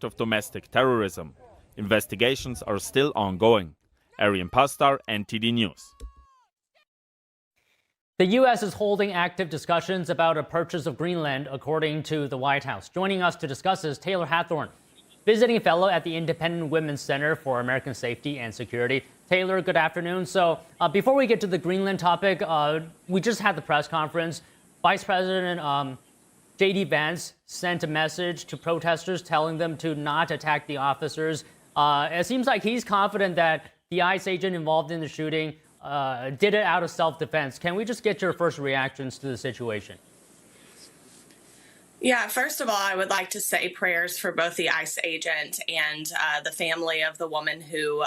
act of domestic terrorism. Investigations are still ongoing. Arian Pastar, NTD News. The U.S. is holding active discussions about a purchase of Greenland, according to the White House. Joining us to discuss is Taylor Hathorn, visiting fellow at the Independent Women's Center for American Safety and Security. Taylor, good afternoon. So before we get to the Greenland topic, we just had the press conference. Vice President J.D. Vance sent a message to protesters telling them to not attack the officers. It seems like he's confident that the ICE agent involved in the shooting did it out of self-defense. Can we just get your first reactions to the situation? Yeah, first of all, I would like to say prayers for both the ICE agent and the family of the woman who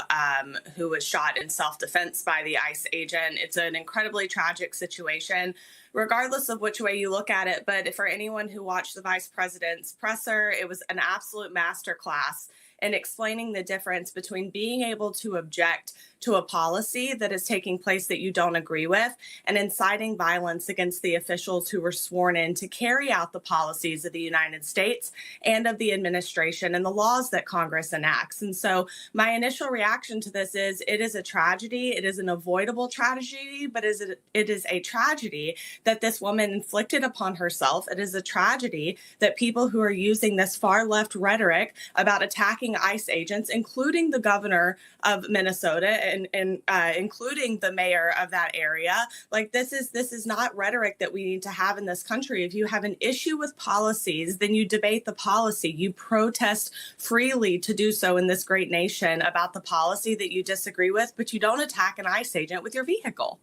was shot in self-defense by the ICE agent. It's an incredibly tragic situation, regardless of which way you look at it. But for anyone who watched the vice president's presser, it was an absolute masterclass in explaining the difference between being able to object to a policy that is taking place that you don't agree with and inciting violence against the officials who were sworn in to carry out the policies of the United States and of the administration and the laws that Congress enacts. And so my initial reaction to this is it is a tragedy. It is an avoidable tragedy, but it is a tragedy that this woman inflicted upon herself. It is a tragedy that people who are using this far left rhetoric about attacking ICE agents, including the governor of Minnesota and including the mayor of that area, like this is not rhetoric that we need to have in this country. If you have an issue with policies, then you debate the policy. You protest freely to do so in this great nation about the policy that you disagree with, but you don't attack an ICE agent with your vehicle.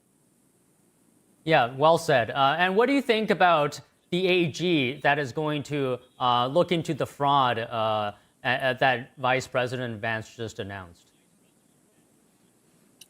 Yeah, well said. And what do you think about the AG that is going to look into the fraud that Vice President Vance just announced?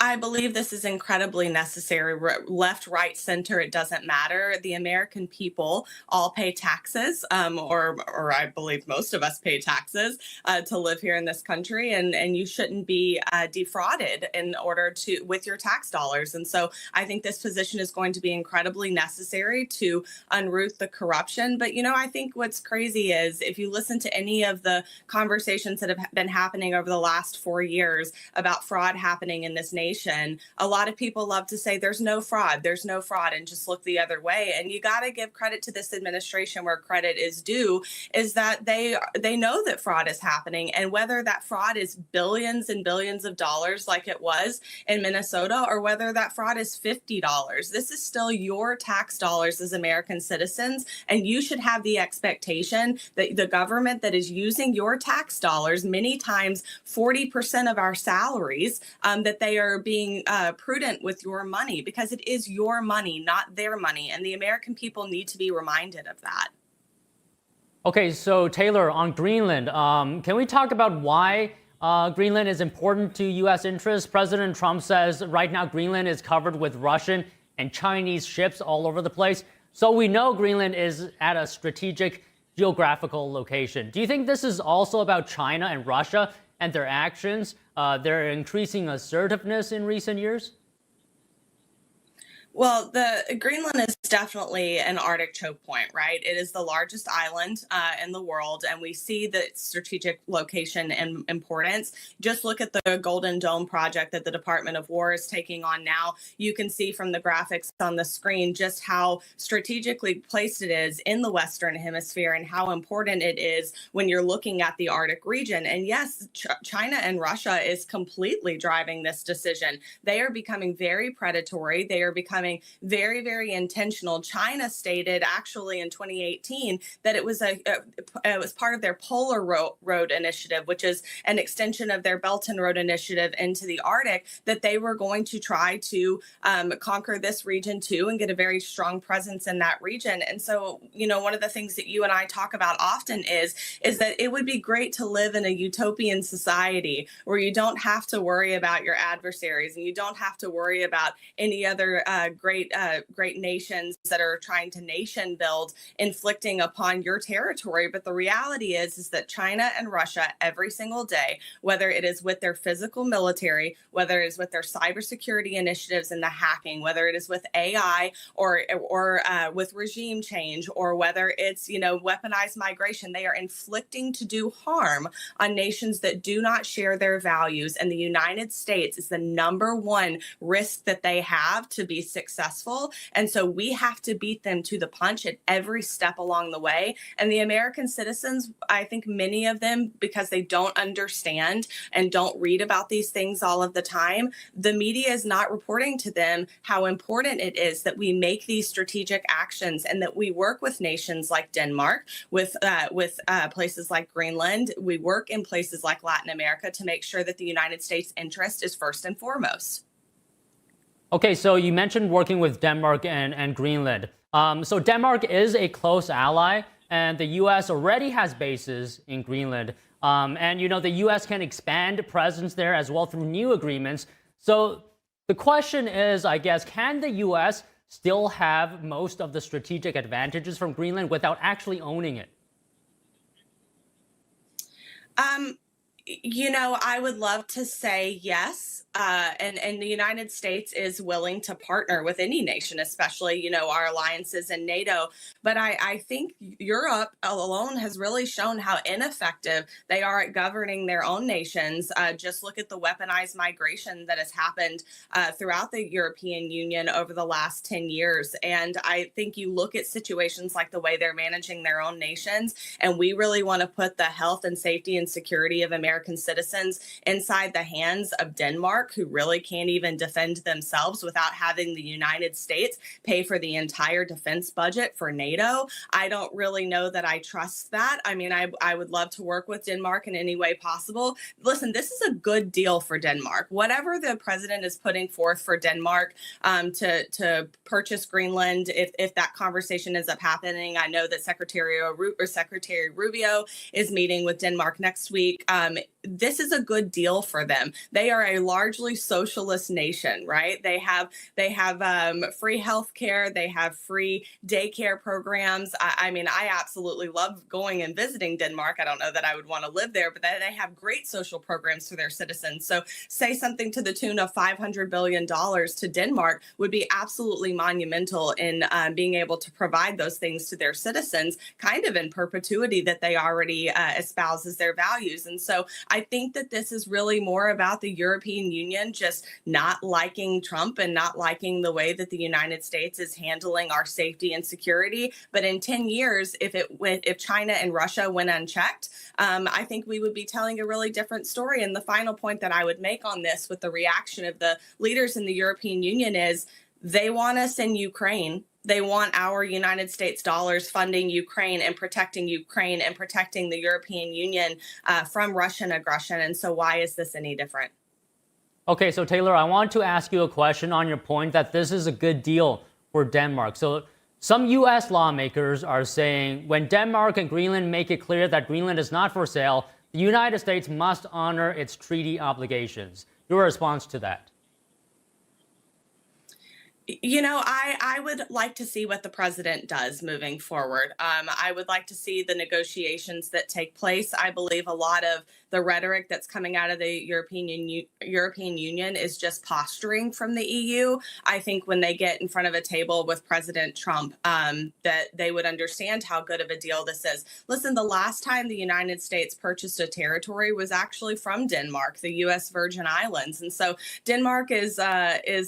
I believe this is incredibly necessary. Left, right, center, it doesn't matter. The American people all pay taxes, or I believe most of us pay taxes to live here in this country, and you shouldn't be defrauded in order to with your tax dollars. And so I think this position is going to be incredibly necessary to unroot the corruption. But I think what's crazy is if you listen to any of the conversations that have been happening over the last 4 years about fraud happening in this nation, a lot of people love to say there's no fraud, and just look the other way. And you got to give credit to this administration where credit is due, is that they know that fraud is happening. And whether that fraud is billions and billions of dollars like it was in Minnesota, or whether that fraud is $50, this is still your tax dollars as American citizens. And you should have the expectation that the government that is using your tax dollars, many times 40% of our salaries, that they are being prudent with your money, because it is your money, not their money. And the American people need to be reminded of that. Okay, so Taylor, on Greenland, can we talk about why Greenland is important to U.S. interests? President Trump says right now Greenland is covered with Russian and Chinese ships all over the place. So we know Greenland is at a strategic geographical location. Do you think this is also about China and Russia and their actions, their increasing assertiveness in recent years? Well, the Greenland is definitely an Arctic choke point, right? It is the largest island in the world, and we see the strategic location and importance. Just look at the Golden Dome project that the Department of War is taking on now. You can see from the graphics on the screen just how strategically placed it is in the Western Hemisphere and how important it is when you're looking at the Arctic region. And yes, China and Russia is completely driving this decision. They are becoming very predatory. They are becoming very, very intentional. China stated actually in 2018 that it was part of their Polar Road Initiative, which is an extension of their Belt and Road Initiative into the Arctic, that they were going to try to conquer this region too and get a very strong presence in that region. And so, one of the things that you and I talk about often is that it would be great to live in a utopian society where you don't have to worry about your adversaries and you don't have to worry about any other great nations nations that are trying to nation build inflicting upon your territory. But the reality is that China and Russia every single day, whether it is with their physical military, whether it is with their cybersecurity initiatives and the hacking, whether it is with AI or with regime change, or whether it's, weaponized migration, they are inflicting to do harm on nations that do not share their values. And the United States is the number one risk that they have to be successful. And so we have to beat them to the punch at every step along the way. And the American citizens, I think many of them, because they don't understand and don't read about these things all of the time, the media is not reporting to them how important it is that we make these strategic actions and that we work with nations like Denmark, with places like Greenland. We work in places like Latin America to make sure that the United States interest is first and foremost. Okay, so you mentioned working with Denmark and Greenland. So Denmark is a close ally, and the U.S. already has bases in Greenland. And, the U.S. can expand presence there as well through new agreements. So the question is, I guess, can the U.S. still have most of the strategic advantages from Greenland without actually owning it? I would love to say yes. And the United States is willing to partner with any nation, especially, our alliances in NATO. But I think Europe alone has really shown how ineffective they are at governing their own nations. Just look at the weaponized migration that has happened throughout the European Union over the last 10 years. And I think you look at situations like the way they're managing their own nations, and we really want to put the health and safety and security of American citizens inside the hands of Denmark, who really can't even defend themselves without having the United States pay for the entire defense budget for NATO. I don't really know that I trust that. I mean, I would love to work with Denmark in any way possible. Listen, this is a good deal for Denmark. Whatever the president is putting forth for Denmark to purchase Greenland, if that conversation ends up happening, I know that Secretary Rubio is meeting with Denmark next week. This is a good deal for them. They are a largely socialist nation, right? They have free health care. They have free daycare programs. I absolutely love going and visiting Denmark. I don't know that I would want to live there, but they have great social programs for their citizens. So say something to the tune of $500 billion to Denmark would be absolutely monumental in being able to provide those things to their citizens, kind of in perpetuity that they already espouse as their values. And so I think that this is really more about the European Union just not liking Trump and not liking the way that the United States is handling our safety and security. But in 10 years, if China and Russia went unchecked, I think we would be telling a really different story. And the final point that I would make on this with the reaction of the leaders in the European Union is they want us in Ukraine. They want our United States dollars funding Ukraine and protecting the European Union from Russian aggression. And so why is this any different? Okay, so Taylor, I want to ask you a question on your point that this is a good deal for Denmark. So some U.S. lawmakers are saying when Denmark and Greenland make it clear that Greenland is not for sale, the United States must honor its treaty obligations. Your response to that? I would like to see what the president does moving forward. I would like to see the negotiations that take place. I believe a lot of the rhetoric that's coming out of the European Union is just posturing from the EU. I think when they get in front of a table with President Trump, that they would understand how good of a deal this is. Listen, the last time the United States purchased a territory was actually from Denmark, the U.S. Virgin Islands. And so Denmark is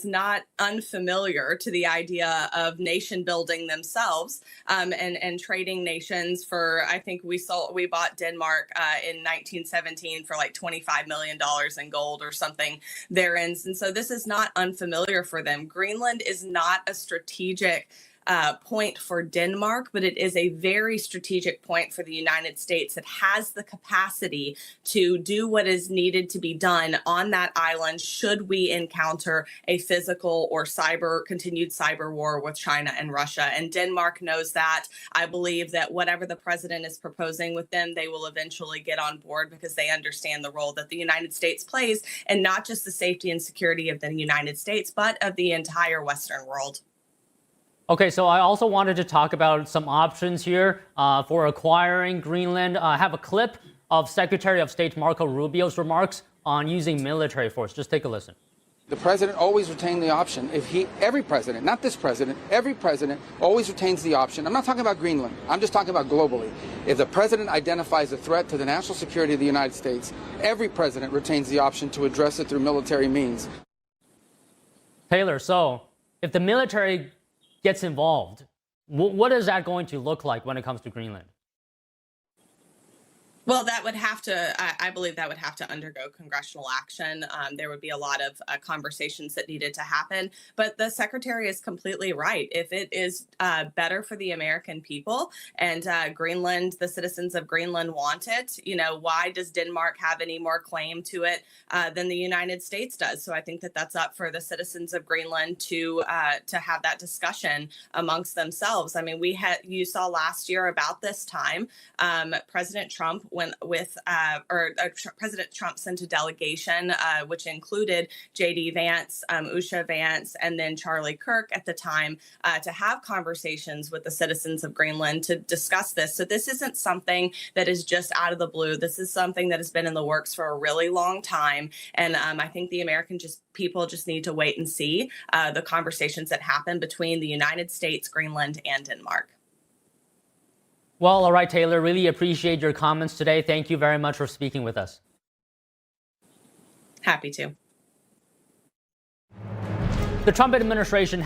not unfamiliar to the idea of nation building themselves and trading nations for, I think we bought Denmark in 1917 for like $25 million in gold or something therein. And so this is not unfamiliar for them. Greenland is not a strategic point for Denmark, but it is a very strategic point for the United States that has the capacity to do what is needed to be done on that island should we encounter a physical or continued cyber war with China and Russia. And Denmark knows that. I believe that whatever the president is proposing with them, they will eventually get on board because they understand the role that the United States plays, and not just the safety and security of the United States, but of the entire Western world. Okay, so I also wanted to talk about some options here for acquiring Greenland. I have a clip of Secretary of State Marco Rubio's remarks on using military force. Just take a listen. The president always retained the option. Every president, not this president, every president always retains the option. I'm not talking about Greenland. I'm just talking about globally. If the president identifies a threat to the national security of the United States, every president retains the option to address it through military means. Taylor, so if the military gets involved, what is that going to look like when it comes to Greenland? Well, that would have to, I believe that would have to undergo congressional action. There would be a lot of conversations that needed to happen. But the secretary is completely right. If it is better for the American people and Greenland, the citizens of Greenland want it, why does Denmark have any more claim to it than the United States does? So I think that that's up for the citizens of Greenland to have that discussion amongst themselves. I mean, you saw last year about this time, President Trump President Trump sent a delegation, which included J.D. Vance, Usha Vance, and then Charlie Kirk at the time, to have conversations with the citizens of Greenland to discuss this. So this isn't something that is just out of the blue. This is something that has been in the works for a really long time. And I think the American people just need to wait and see the conversations that happen between the United States, Greenland, and Denmark. Well, all right, Taylor, really appreciate your comments today. Thank you very much for speaking with us. Happy to. The Trump administration has